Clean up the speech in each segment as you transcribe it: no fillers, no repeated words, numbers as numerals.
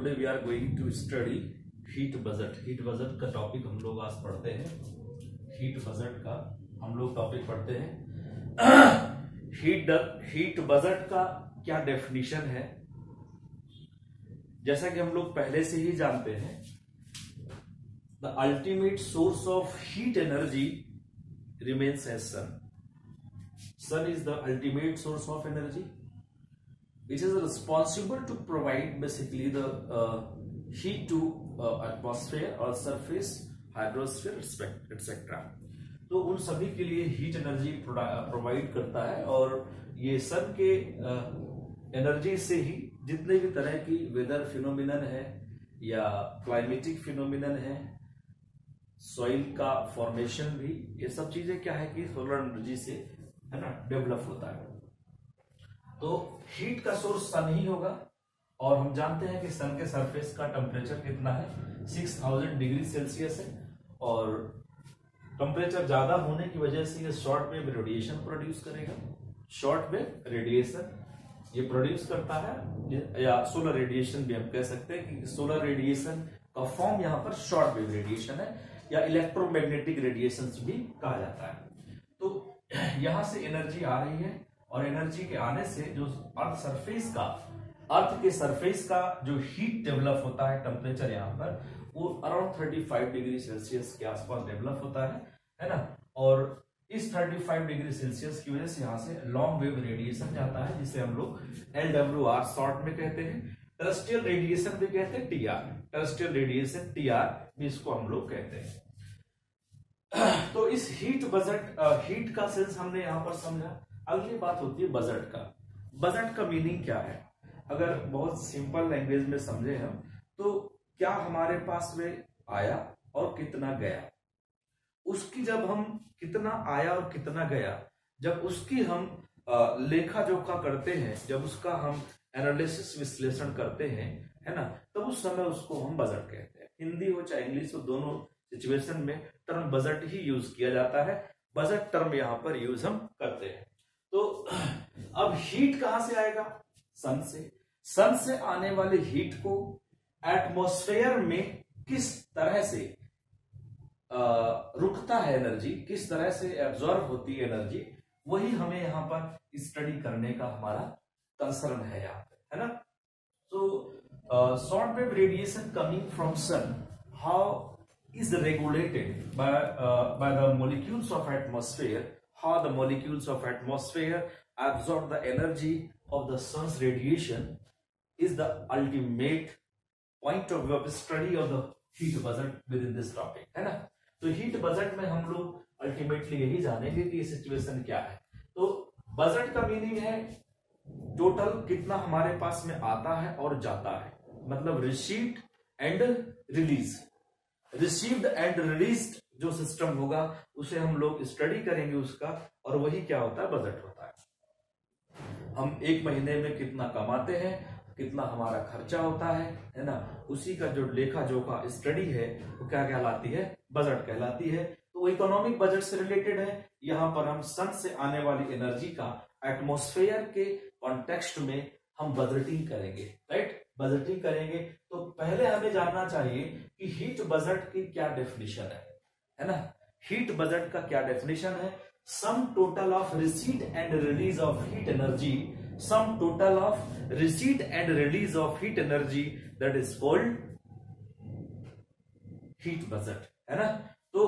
Today we are going to study heat budget. Heat budget का topic हम लोग आज पढ़ते हैं। हीट बजट का हम लोग टॉपिक पढ़ते हैं। हीट बजट का क्या डेफिनेशन है, जैसा कि हम लोग पहले से ही जानते हैं, the ultimate source of heat energy remains as sun. Sun is the ultimate source of energy. It is responsible to provide basically the heat to atmosphere or surface, hydrosphere, etc. तो उन सभी के लिए हीट एनर्जी प्रोवाइड करता है, और ये सन के एनर्जी से ही जितने भी तरह की वेदर फिनोमिनन है या क्लाइमेटिक फिनोमिनन है, सॉइल का फॉर्मेशन भी, ये सब चीजें क्या है कि सोलर एनर्जी से है ना डेवलप होता है। तो हीट का सोर्स सन ही होगा, और हम जानते हैं कि सन के सरफेस का टेम्परेचर कितना है, 6000 डिग्री सेल्सियस है, और टेम्परेचर ज्यादा होने की वजह से ये शॉर्ट वेव रेडिएशन प्रोड्यूस करेगा। शॉर्ट वेव रेडिएशन ये प्रोड्यूस करता है, या सोलर रेडिएशन भी हम कह सकते हैं कि सोलर रेडिएशन का फॉर्म यहाँ पर शॉर्ट वेव रेडिएशन है, या इलेक्ट्रोमैग्नेटिक रेडिएशन भी कहा जाता है। तो यहां से एनर्जी आ रही है, और एनर्जी के आने से जो अर्थ के सरफेस का जो हीट डेवलप होता है, टेम्परेचर यहाँ पर वो अराउंड 35 डिग्री सेल्सियस के आसपास डेवलप होता है ना। और इस 35 डिग्री सेल्सियस की वजह से यहाँ से लॉन्ग वेव रेडिएशन जाता है, जिसे हम लोग LWR शॉर्ट में कहते हैं। टेरेस्ट्रियल रेडिएशन भी कहते हैं, TR, टेरेस्ट्रियल रेडिएशन TR भी इसको हम लोग कहते हैं। तो इस हीट का सेंस हमने यहाँ पर समझा। अगली बात होती है बजट का। बजट का मीनिंग क्या है? अगर बहुत सिंपल लैंग्वेज में समझे हम, तो क्या हमारे पास में आया और कितना गया, उसकी जब हम कितना आया और कितना गया, जब उसकी हम लेखा जोखा करते हैं, जब उसका हम एनालिसिस विश्लेषण करते हैं, है ना, तब उस समय उसको हम बजट कहते हैं। हिंदी हो चाहे इंग्लिश हो, दोनों सिचुएशन में टर्म बजट ही यूज किया जाता है। बजट टर्म यहाँ पर यूज हम करते हैं। तो अब हीट कहां से आएगा? सन से। सन से आने वाले हीट को एटमॉस्फेयर में किस तरह से रुकता है एनर्जी, किस तरह से एब्जॉर्ब होती है एनर्जी, वही हमें यहां पर स्टडी करने का हमारा कंसर्न है यहाँ पे, है ना। So short wave radiation coming from sun, how is regulated by the molecules of atmosphere, how the molecules of atmosphere absorb the energy of the sun's radiation is the ultimate point of view of study of the heat budget within this topic, है ना। तो heat budget में हम लोग ultimately यही जानेंगे कि situation क्या है। तो बजट का मीनिंग है टोटल कितना हमारे पास में आता है और जाता है, मतलब received and release. Received and released जो सिस्टम होगा उसे हम लोग स्टडी करेंगे उसका, और वही क्या होता है, बजट होता है। हम एक महीने में कितना कमाते हैं, कितना हमारा खर्चा होता है ना, उसी का जो लेखा जोखा स्टडी है वो क्या कहलाती है, बजट कहलाती है। तो वो इकोनॉमिक बजट से रिलेटेड है। यहाँ पर हम सन से आने वाली एनर्जी का एटमॉस्फेयर के कॉन्टेक्स्ट में हम बजटिंग करेंगे, राइट, बजटिंग करेंगे। तो पहले हमें जानना चाहिए कि हीट बजट की क्या डेफिनेशन है ना। हीट बजट का क्या डेफिनेशन है? Sum total of receipt and release of heat energy, sum total of receipt and release of heat energy, that is called heat budget, है ना। तो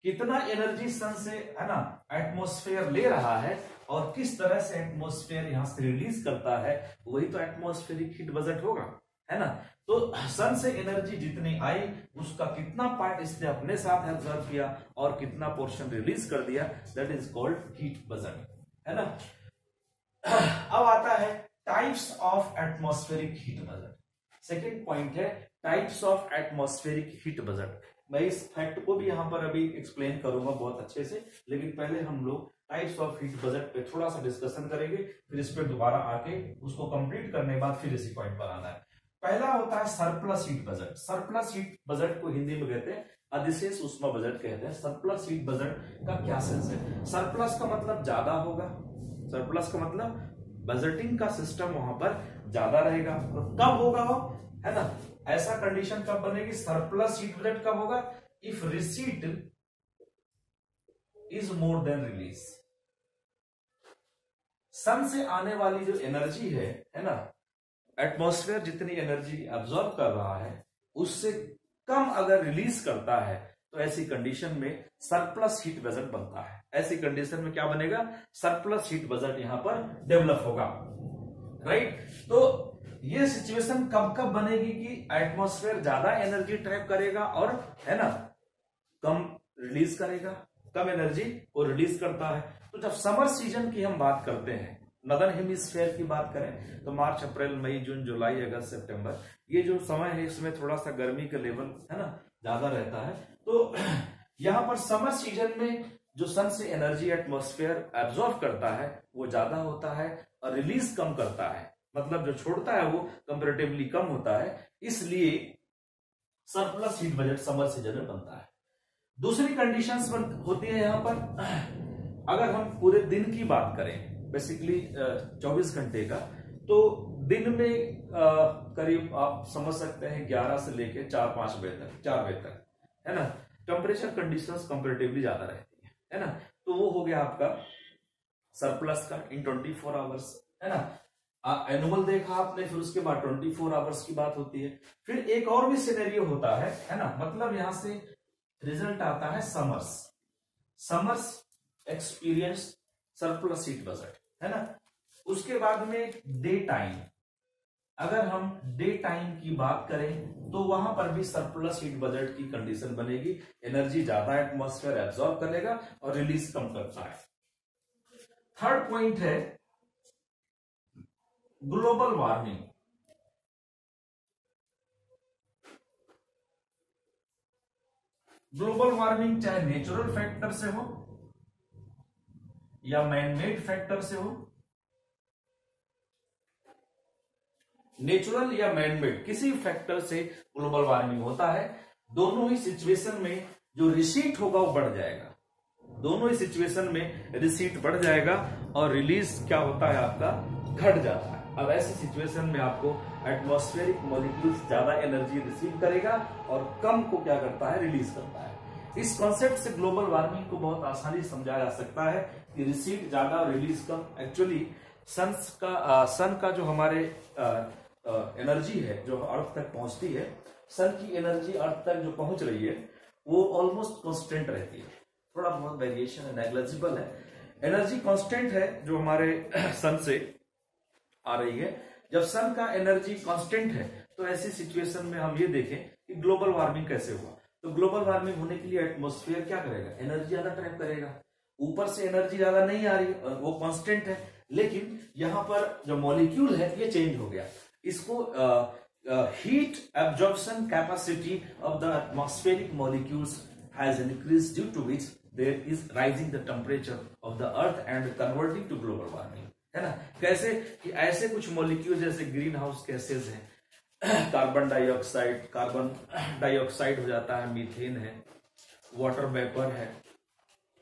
कितना एनर्जी सन से, है ना, एटमॉस्फेयर ले रहा है, और किस तरह से एटमॉस्फेयर यहां से रिलीज करता है, वही तो एटमॉस्फेरिक हीट बजट होगा, है ना। तो सन से एनर्जी जितनी आई, उसका कितना पार्ट इसने अपने साथ एब्जॉर्ब किया और कितना पोर्शन रिलीज कर दिया, that is called heat budget, है ना। अब आता है types of atmospheric heat budget. Second point है types of atmospheric heat budget. मैं इस फैक्ट को भी यहां पर अभी एक्सप्लेन करूंगा बहुत अच्छे से, लेकिन पहले हम लोग टाइप्स ऑफ हीट बजट पे थोड़ा सा डिस्कशन करेंगे, फिर इस पे दोबारा आके उसको कंप्लीट करने के बाद फिर इसी पॉइंट पर आना है। पहला होता है surplus heat budget. Surplus heat budget को हिंदी में कहते हैं अधिशेष ऊष्मा बजट कहते हैं। सरप्लस हीट बजट का क्या सेंस है? सरप्लस का मतलब ज्यादा होगा, सरप्लस का मतलब बजटिंग का सिस्टम वहां पर ज्यादा रहेगा। तो कब होगा वो, है ना, ऐसा कंडीशन कब बनेगी, सरप्लस हीट बजट कब होगा, if receipt is more than release. Sun से आने वाली जो एनर्जी है ना, एटमॉस्फेयर जितनी एनर्जी अब्सॉर्ब कर रहा है उससे कम अगर रिलीज करता है तो ऐसी कंडीशन में सरप्लस हीट बजट बनता है। ऐसी कंडीशन में क्या बनेगा, सरप्लस हीट बजट यहां पर डेवलप होगा, राइट। तो ये सिचुएशन कब कब बनेगी कि एटमॉस्फेयर ज्यादा एनर्जी ट्रैप करेगा और, है ना, कम रिलीज करेगा, कम एनर्जी को रिलीज करता है। तो जब समर सीजन की हम बात करते हैं, नदर्न हेमिस्फीयर की बात करें तो मार्च, अप्रैल, मई, जून, जुलाई, अगस्त, सितंबर, ये जो समय है इसमें थोड़ा सा गर्मी का लेवल, है ना, ज्यादा रहता है। तो यहां पर समर सीजन में जो सन से एनर्जी एटमॉस्फेयर एब्जॉर्ब करता है वो ज्यादा होता है और रिलीज कम करता है, मतलब जो छोड़ता है वो कंपैरेटिवली कम होता है, इसलिए surplus heat budget summer season में बनता है। दूसरी कंडीशंस होती है यहां पर, अगर हम पूरे दिन की बात करें, बेसिकली 24 घंटे का, तो दिन में करीब आप समझ सकते हैं 11 से लेके 4-5 बजे तक, 4 बजे तक, है ना, टेम्परेचर कंडीशंस कंपैरेटिवली ज्यादा रहती है ना। तो वो हो गया आपका सरप्लस का इन 24 आवर्स, है ना। एनुअल देखा आपने, फिर उसके बाद 24 आवर्स की बात होती है। फिर एक और भी सिनेरियो होता है ना, मतलब यहां से रिजल्ट आता है summers experience surplus heat budget, है ना। उसके बाद में डे टाइम, अगर हम डे टाइम की बात करें तो वहां पर भी सरप्लस हीट बजट की कंडीशन बनेगी, एनर्जी ज्यादा एटमॉस्फेयर एब्सॉर्ब करेगा और रिलीज कम करता है। थर्ड पॉइंट है ग्लोबल वार्मिंग। ग्लोबल वार्मिंग चाहे नेचुरल फैक्टर से हो या मैनमेड फैक्टर से हो, नेचुरल या मैनमेड किसी फैक्टर से ग्लोबल वार्मिंग होता है। दोनों ही सिचुएशन में जो रिसीट होगा वो बढ़ जाएगा, दोनों ही सिचुएशन में रिसीट बढ़ जाएगा और रिलीज क्या होता है आपका, घट जाता है। अब ऐसी सिचुएशन में आपको एटमॉस्फेरिक मॉलिक्यूल्स ज्यादा एनर्जी रिसीव करेगा और कम को क्या करता है, रिलीज करता है। इस कॉन्सेप्ट से ग्लोबल वार्मिंग को बहुत आसानी से समझा जा सकता है कि रिसीट ज्यादा और रिलीज कम। एक्चुअली सन का जो हमारे एनर्जी है जो अर्थ तक पहुंचती है, सन की एनर्जी अर्थ तक जो पहुंच रही है वो ऑलमोस्ट कांस्टेंट रहती है, थोड़ा बहुत वेरिएशन है, नेग्लिजिबल है। एनर्जी कांस्टेंट है जो हमारे सन से आ रही है। जब सन का एनर्जी कांस्टेंट है तो ऐसी सिचुएशन में हम ये देखें कि ग्लोबल वार्मिंग कैसे हुआ। तो ग्लोबल वार्मिंग होने के लिए एटमॉस्फेयर क्या करेगा, एनर्जी ज्यादा ट्रैप करेगा। ऊपर से एनर्जी ज्यादा नहीं आ रही, वो कांस्टेंट है, लेकिन यहां पर जो मॉलिक्यूल है ये चेंज हो गया। इसको heat absorption capacity of the atmospheric molecules has increased due to which there is rising the temperature of the earth and converting to global warming, है ना। कैसे कि ऐसे कुछ मॉलिक्यूल जैसे ग्रीन हाउस गैसेज हैं, कार्बन डाइऑक्साइड हो जाता है, मीथेन है, वाटर वेपर है,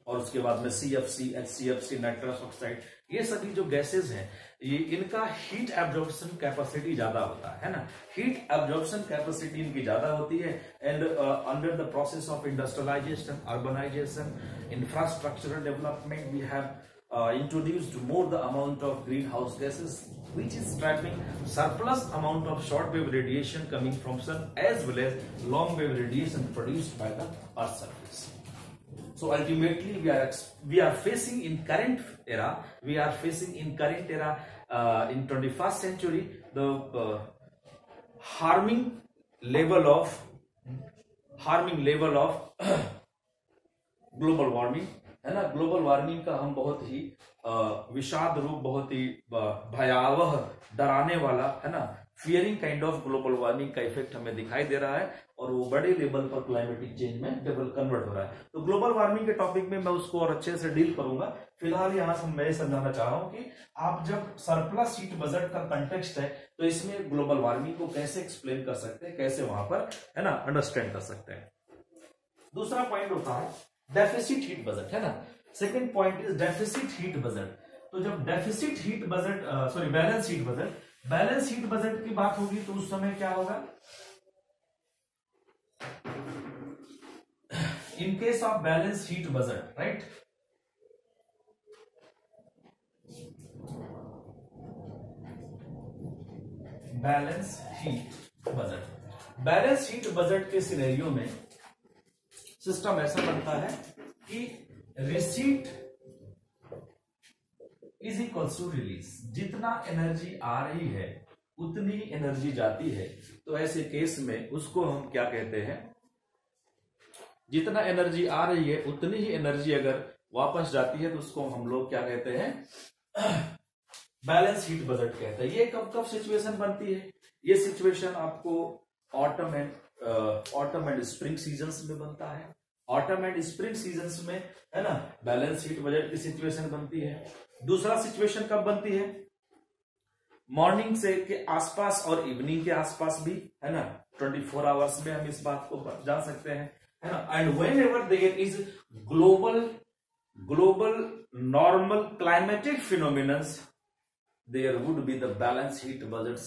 और उसके बाद में CFC, HCFC, नाइट्रस ऑक्साइड, ये सभी जो गैसेज हैं ये इनका हीट एब्जॉर्प्शन कैपेसिटी ज्यादा होता है ना। हीट एब्जॉर्प्शन कैपेसिटी इनकी ज्यादा होती है and under the process of industrialisation, urbanisation, infrastructural development we have introduced more the amount of greenhouse gases which is trapping surplus amount of short wave radiation coming from sun as well as long wave radiation produced by the earth surface. So ultimately we are facing in current era in 21st century the harming level of global warming, है ना। Global warming का हम बहुत ही विषाद रूप, बहुत ही भयावह, डराने वाला, है ना, fearing kind of global warming का इफेक्ट हमें दिखाई दे रहा है और वो बड़े लेवल पर क्लाइमेटिक चेंज में कन्वर्ट हो रहा है। तो ग्लोबल वार्मिंग के टॉपिक में मैं उसको और अच्छे से डील करूंगा। फिलहाल यहां से मैं समझाना चाह रहा हूं कि आप जब सरप्लस हीट बजट का कंटेक्स्ट है तो इसमें ग्लोबल वार्मिंग को कैसे एक्सप्लेन कर सकते हैं, कैसे वहां पर, है ना, अंडरस्टैंड कर सकते हैं। दूसरा पॉइंट होता है डेफिसिट हीट बजट, है ना। Second point is deficit heat budget. तो जब deficit heat budget balance heat budget की बात होगी तो उस समय क्या होगा, in case of balance heat budget, right, balance heat budget के सिनेरियो में सिस्टम ऐसा बनता है कि receipt is equals to release, जितना एनर्जी आ रही है उतनी एनर्जी जाती है। तो ऐसे केस में उसको हम क्या कहते हैं, जितना एनर्जी आ रही है उतनी ही एनर्जी अगर वापस जाती है तो उसको हम लोग क्या कहते हैं, बैलेंस हीट बजट कहते हैं। ये कब कब सिचुएशन बनती है, ये सिचुएशन आपको ऑटम एंड स्प्रिंग सीजन्स में बनता है। ऑटम एंड स्प्रिंग सीजन्स में, है ना, बैलेंस हीट बजट की सिचुएशन बनती है। दूसरा सिचुएशन कब बनती है, मॉर्निंग से के आसपास और इवनिंग के आसपास भी, है ना, 24 आवर्स में हम इस बात को जान सकते हैं, है ना। And whenever there is global normal climatic phenomenons, there would be the balance heat budget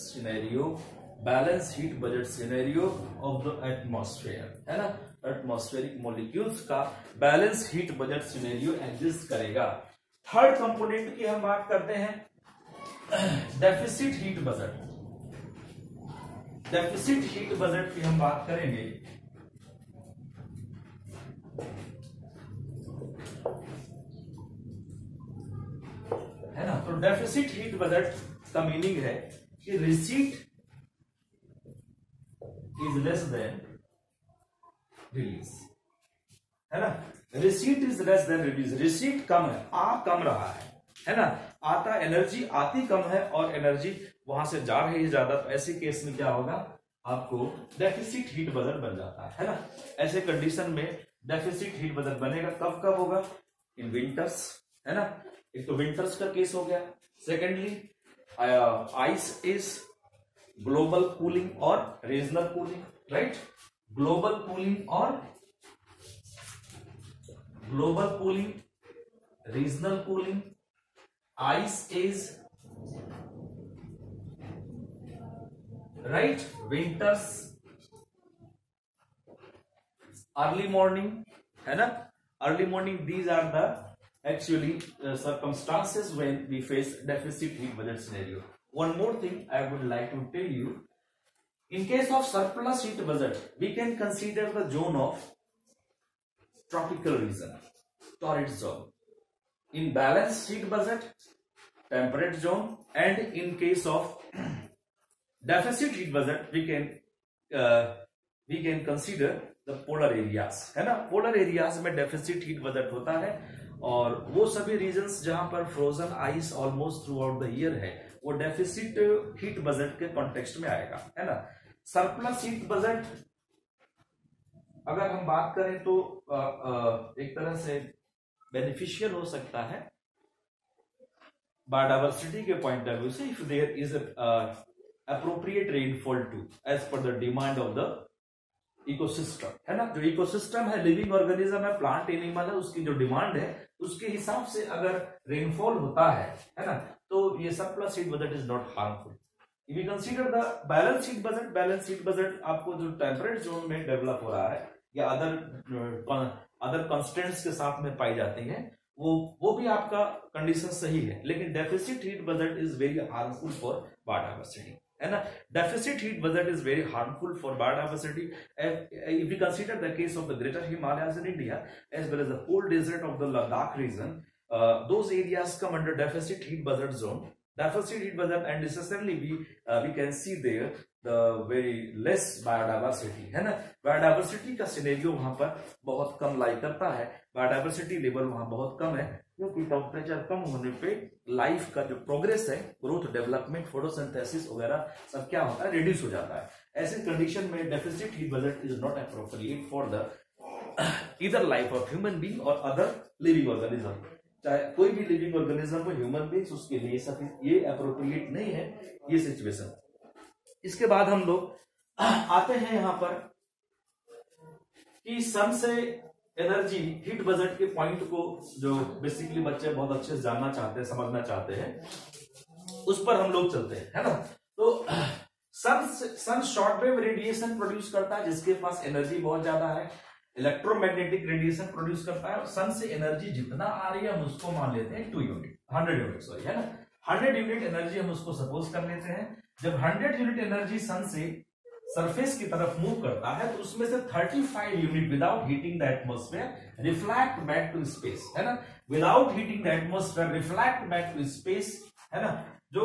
scenario of the atmosphere, है ना, एटमॉस्फेरिक मॉलिक्यूल्स का balance heat budget scenario exist करेगा। थर्ड कंपोनेंट की हम बात करते हैं, डेफिसिट हीट बजट की हम बात करेंगे। है ना, तो डेफिसिट हीट बजट का मीनिंग है कि receipt is less than release, है ना, receipt is less than release. Receipt कम है, कम रहा है ना, एनर्जी आती कम है और एनर्जी वहां से जा रही है ज्यादा। तो ऐसे केस में क्या होगा, आपको डेफिसिट हीट बजट बन जाता है ना। ऐसे कंडीशन में डेफिसिट हीट बजट बनेगा, कब कब होगा, इन विंटर्स, है ना, एक तो विंटर्स का केस हो गया। Secondly ice is global cooling और regional cooling, right, global cooling, regional cooling, ice is, right, winters, early morning, है ना, early morning, these are the actually circumstances when we face deficit heat budget scenario. One more thing I would like to tell you, in case of surplus heat budget we can consider the zone of tropical region, torrid zone. In balanced heat budget, temperate zone, and in case of deficit heat budget we can consider the polar areas, है ना। polar areas में deficit heat budget होता है और वो सभी regions जहां पर frozen ice almost through out the year है, वो डेफिसिट हीट बजट के कॉन्टेक्स्ट में आएगा, है ना। सरप्लस हीट बजट अगर हम बात करें तो एक तरह से बेनिफिशियल हो सकता है बायोडायवर्सिटी के पॉइंट ऑफ व्यू से, if there is appropriate rainfall to as per the demand of the ecosystem, है ना। जो इकोसिस्टम है, लिविंग ऑर्गेनिज्म है, प्लांट एनिमल है, उसकी जो डिमांड है उसके हिसाब से अगर रेनफॉल होता है ना, तो ये surplus heat budget is not harmful. If you consider the balance heat budget आपको जो टेम्परेट जोन में डेवलप हो रहा है या अदर कंस्टेंट्स के साथ में पाई जाती है, वो भी आपका कंडीशन सही है, लेकिन deficit heat budget is very harmful for biodiversity, है ना। Deficit heat budget is very harmful for biodiversity if we consider the case of the greater Himalayas in India as well as the cold desert of the Ladakh region, those areas come under deficit heat budget zone, and necessarily we can see there the very less biodiversity, है ना। Biodiversity का scenario वहां पर बहुत कम लाई करता है, biodiversity level वहां बहुत कम है, क्योंकि टेम्परेचर कम होने पे लाइफ का जो प्रोग्रेस है, ग्रोथ, डेवलपमेंट, फोटोसिंथेसिस वगैरह सब क्या होता है, रिड्यूस हो जाता है। ऐसे कंडीशन में deficit heat budget is not appropriate for the either life of human being और अदर लिविंग ऑर्गेनिज्म। चाहे कोई भी लिविंग ऑर्गेनिज्म हो, ह्यूमन बीइंग्स, उसके लिए ये अप्रोप्रिएट नहीं है ये सिचुएशन। इसके बाद हम लोग आते हैं यहां पर कि सन से एनर्जी हीट बजट के पॉइंट को जो बेसिकली बच्चे बहुत अच्छे से जानना चाहते हैं, समझना चाहते हैं, उस पर हम लोग चलते हैं, है ना। तो सन शॉर्टवेव रेडिएशन प्रोड्यूस करता है जिसके पास एनर्जी बहुत ज्यादा है, इलेक्ट्रोमैग्नेटिक रेडिएशन प्रोड्यूस करता है, और सन से एनर्जी जितना आ रही है हम उसको मान लेते हैं 100 यूनिट, सॉरी, है ना। 100 यूनिट एनर्जी हम उसको सपोज कर लेते हैं। जब 100 यूनिट एनर्जी सन से सरफेस की तरफ मूव करता है तो उसमें से 35 unit without heating the atmosphere reflect back to space, है ना। Without heating the atmosphere reflect back to space, है ना। जो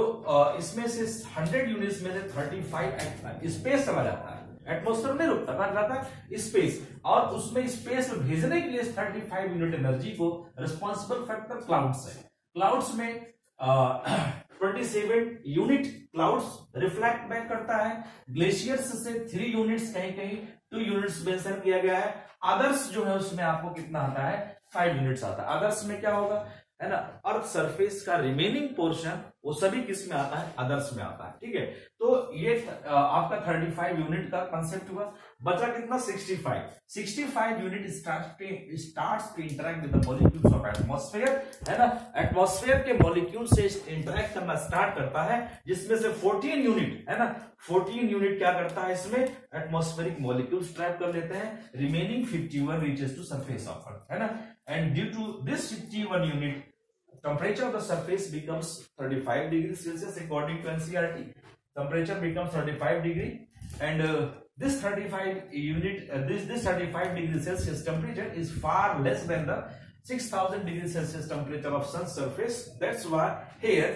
इसमें से 100 यूनिट्स में से 35 स्पेस चला जाता है, एटमॉस्फेयर में रुकता, कहा जाता है स्पेस, और उसमें स्पेस में भेजने के लिए 35 यूनिट एनर्जी को रिस्पॉन्सिबल फैक्टर क्लाउड्स है। क्लाउड्स में 27 यूनिट क्लाउड्स रिफ्लेक्ट बैक करता है। ग्लेशियर्स से 3 यूनिट्स, कहीं कहीं 2 यूनिट्स मेंशन किया गया है। अदर्स जो है उसमें आपको कितना आता है, 5 यूनिट्स आता है। अदर्स में क्या होगा, है ना, अर्थ सरफेस का रिमेनिंग पोर्शन वो सभी किस में आता है, अदर्स में आता है, ठीक है। तो ये आपका 35 यूनिट का कंसेप्ट हुआ। बचा कितना, 65 unit starts to interact with the molecules of atmosphere, है ना। एटमॉस्फेयर के मॉलिक्यूल से इंटरेक्ट करना स्टार्ट करता है, जिसमें से 14 यूनिट, है ना, 14 यूनिट क्या करता है, इसमें एटमॉस्फेरिक मॉलिक्यूल्स ट्रैप कर लेते हैं। Remaining 51 reaches to surface of earth, है ना। And due to this 51 unit temperature of the surface becomes 35 degrees Celsius according to NCERT. Temperature becomes 35 degree, and this 35 unit this 35 degrees Celsius temperature is far less than the 6000 degrees Celsius temperature of sun's surface. That's why here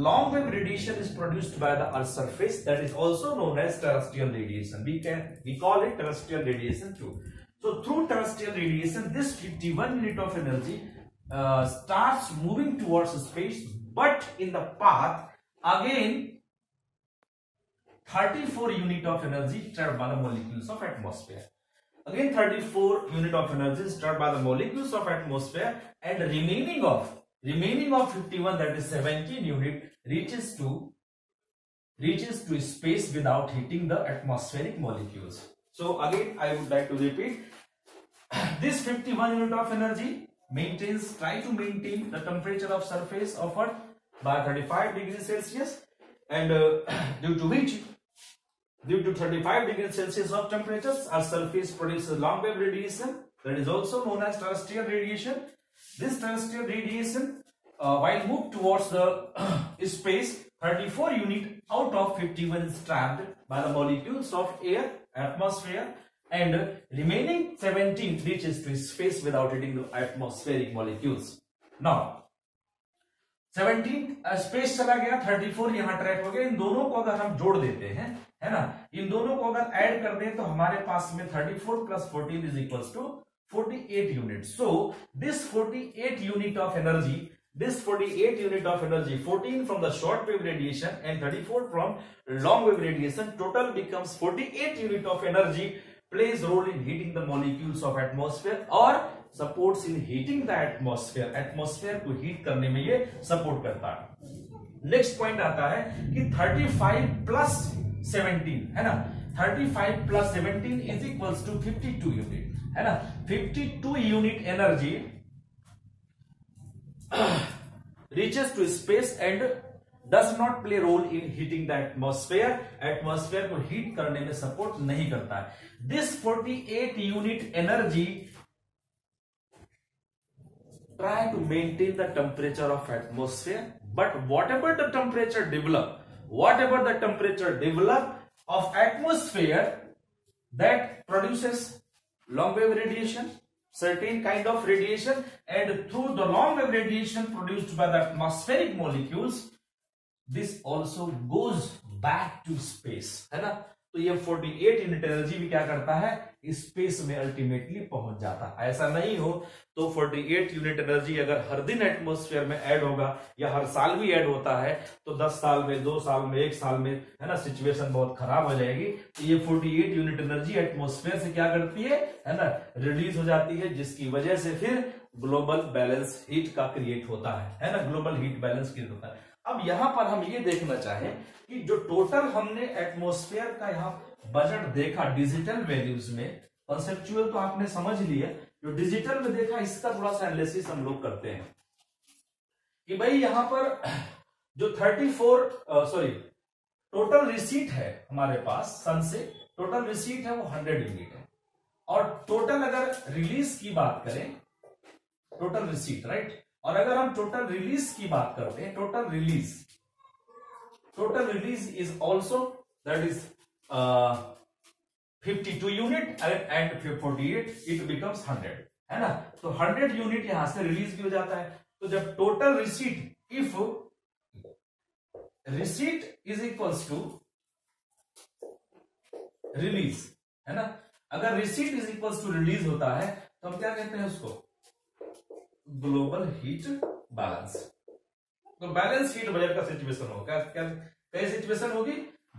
long wave radiation is produced by the earth's surface, that is also known as terrestrial radiation. We call it terrestrial radiation too. So through terrestrial radiation, this 51 unit of energy starts moving towards space, but in the path again 34 unit of energy trapped by the molecules of atmosphere. Again 34 unit of energy is trapped by the molecules of atmosphere, and remaining of 51, that is 17 unit, reaches to space without hitting the atmospheric molecules. So again I would like to repeat, this 51 unit of energy try to maintain the temperature of surface of Earth by 35 degrees Celsius, and due to 35 degrees Celsius of temperatures, our surface produces long wave radiation, that is also known as terrestrial radiation. This terrestrial radiation, while moved towards the space, 34 unit out of 51 is trapped by the molecules of air, atmosphere, and remaining 17 reaches to space without hitting the atmospheric molecules. Now 17 space चला गया, 34 यहां trap हो गया। इन दोनों को अगर हम जोड़ देते हैं, है ना, इन दोनों को अगर ऐड कर दें तो हमारे पास में 34 + 14 is equals to 48 unit. So this 48 unit of energy, 14 from the short wave radiation and 34 from long wave radiation, total becomes 48 unit of energy, plays role in heating the molecules of atmosphere or supports in heating the atmosphere. Atmosphere को heat करने में ये support करता है। Next point आता है कि 35 + 17, है ना, 35 + 17 इज इक्वल्स टू 52 यूनिट, है ना। 52 unit energy reaches to space and does not play role in heating the atmosphere. Atmosphere को हीट करने में सपोर्ट नहीं करता है। This 48 unit energy try to maintain the temperature of atmosphere, but whatever the temperature develop of atmosphere, that produces long wave radiation, certain kind of radiation, and through the long wave radiation produced by the atmospheric molecules, this also goes back to space, है ना। तो ये 48 unit energy भी क्या करता है, space में ultimately पहुंच जाता है। ऐसा नहीं हो तो 48 यूनिट एनर्जी अगर हर दिन एटमॉस्फेयर में ऐड होगा या हर साल भी ऐड होता है तो 10 साल में, 2 साल में, 1 साल में, है ना, सिचुएशन बहुत खराब हो जाएगी। तो ये 48 यूनिट एनर्जी एटमॉस्फेयर से क्या करती है ना, रिलीज हो जाती है, जिसकी वजह से फिर ग्लोबल बैलेंस हीट का क्रिएट होता है ना, ग्लोबल हीट बैलेंस क्रिएट होता है। अब यहां पर हम ये देखना चाहें कि जो टोटल हमने एटमॉस्फेयर का यहाँ बजट देखा डिजिटल वैल्यूज में, कंसेप्चुअल तो आपने समझ लिया, जो डिजिटल में देखा इसका थोड़ा सा एनालिसिस हम लोग करते हैं कि भाई यहां पर जो 34 टोटल रिसीट है हमारे पास सन से, टोटल रिसीट है वो 100 यूनिट है, और टोटल अगर रिलीज की बात करें, टोटल रिसीट राइट, और अगर हम टोटल रिलीज की बात करते हैं, total release is also that is 52 unit and 48 it becomes 100, है ना। तो 100 यूनिट यहां से रिलीज भी हो जाता है। तो जब total receipt, if receipt is equals to release, है ना, अगर receipt is equals to release होता है तो हम क्या कहते हैं उसको, ग्लोबल हीट बैलेंस। तो बैलेंस हीट बजट का सिचुएशन होगा, क्या क्या सिचुएशन होगी,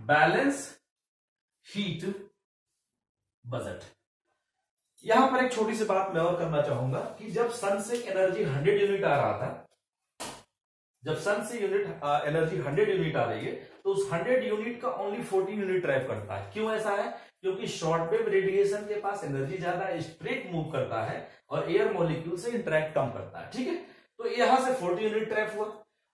बैलेंस हीट बजट। यहां पर एक छोटी सी बात मैं और करना चाहूंगा कि जब सन से एनर्जी 100 यूनिट आ रहा था, जब सन से एनर्जी 100 यूनिट आ रही है तो उस 100 यूनिट का ओनली 14 यूनिट ड्राइव करता है। क्यों ऐसा है, क्योंकि शॉर्ट वेव रेडिएशन के पास एनर्जी ज्यादा स्ट्रेट मूव करता है और एयर मॉलिक्यूल से इंटरेक्ट कम करता है, ठीक है। तो यहां से 40 यूनिट ड्राइव हुआ,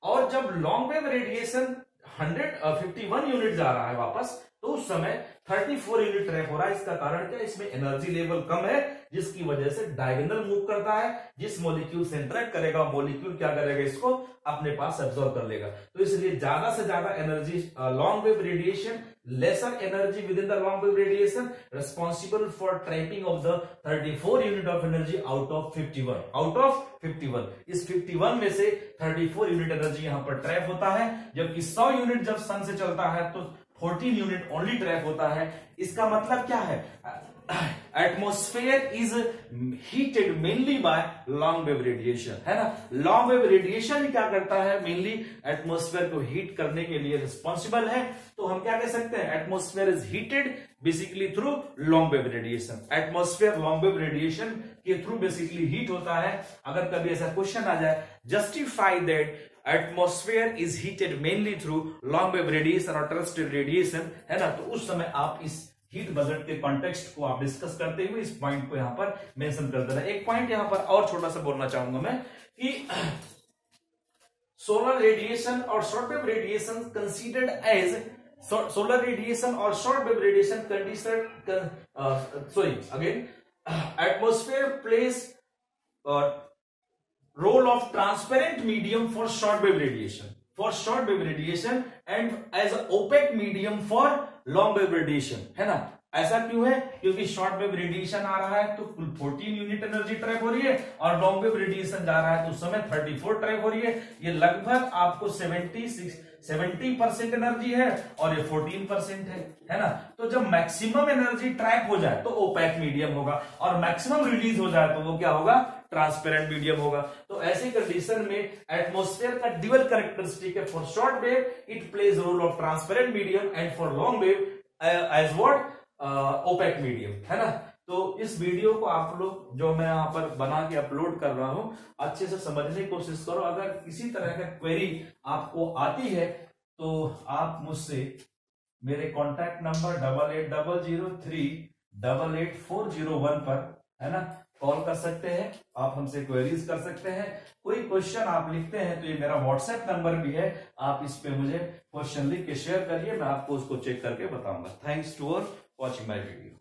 और जब लॉन्ग वेव रेडिएशन 151 यूनिट जा रहा है वापस, तो उस समय 34 यूनिट ड्राइव हो रहा है। इसका कारण क्या, इसमें एनर्जी लेवल कम है, जिसकी वजह से डायगोनल मूव करता है, जिस मॉलिक्यूल से इंटरेक्ट करेगा मॉलिक्यूल क्या करेगा, इसको अपने पास एब्जॉर्ब कर लेगा। तो इसलिए ज्यादा से ज्यादा energy long wave radiation, lesser energy with in the long wave radiation responsible for trapping of the 34 unit of energy out of 51। इस 51 में से 34 यूनिट एनर्जी यहां पर ट्रैप होता है, जबकि 100 यूनिट जब सन से चलता है तो 14 यूनिट ओनली ट्रैप होता है। इसका मतलब क्या है, atmosphere is heated mainly by long wave radiation, है ना। लॉन्ग वेव रेडिएशन क्या करता है, मेनली एटमोस्फेयर को हीट करने के लिए रिस्पॉन्सिबल है। तो हम क्या कह सकते हैं, atmosphere is heated basically through long wave radiation. Atmosphere long wave radiation के थ्रू बेसिकली हीट होता है। अगर कभी ऐसा क्वेश्चन आ जाए, justify that atmosphere is heated mainly through long wave radiation और टेरेस्ट्रियल रेडिएशन, है ना, तो उस समय आप इस हीट बजट के कॉन्टेक्स्ट को आप डिस्कस करते हुए इस पॉइंट को यहां पर मेंशन कर देना। एक पॉइंट यहां पर और छोटा सा बोलना चाहूंगा मैं कि सोलर रेडिएशन और short wave radiation considered as solar radiation और short wave radiation atmosphere plays role of transparent medium for short wave radiation and as a opaque medium for long wave radiation, है ना। ऐसा क्यों है, क्योंकि short wave radiation आ रहा है तो कुल 14 यूनिट एनर्जी ट्रैप हो रही है, और लॉन्ग वेव रेडिएशन जा रहा है तो उस समय 34 ट्रैप हो रही है। ये लगभग आपको 70% एनर्जी है और ये 14% है ना। तो जब मैक्सिमम एनर्जी ट्रैप हो जाए तो ओपेक मीडियम होगा, और मैक्सिमम रिलीज हो जाए तो वो क्या होगा, ट्रांसपेरेंट मीडियम होगा। तो ऐसी कंडीशन में एटमॉस्फेयर का ड्यूअल कैरेक्टरिस्टिक है। For short wave it plays role of transparent medium and for long wave as what, opaque medium, है ना। तो इस वीडियो को आप लोग जो मैं यहाँ पर बना के अपलोड कर रहा हूं अच्छे से समझने की कोशिश करो। अगर किसी तरह का क्वेरी आपको आती है तो आप मुझसे मेरे कॉन्टैक्ट नंबर 8800388401 पर, है ना, कॉल कर सकते हैं। आप हमसे क्वेरीज कर सकते हैं। कोई क्वेश्चन आप लिखते हैं तो ये मेरा व्हाट्सएप नंबर भी है, आप इस पे मुझे क्वेश्चन लिख के शेयर करिए, मैं आपको उसको चेक करके बताऊंगा। Thanks to all watching my video.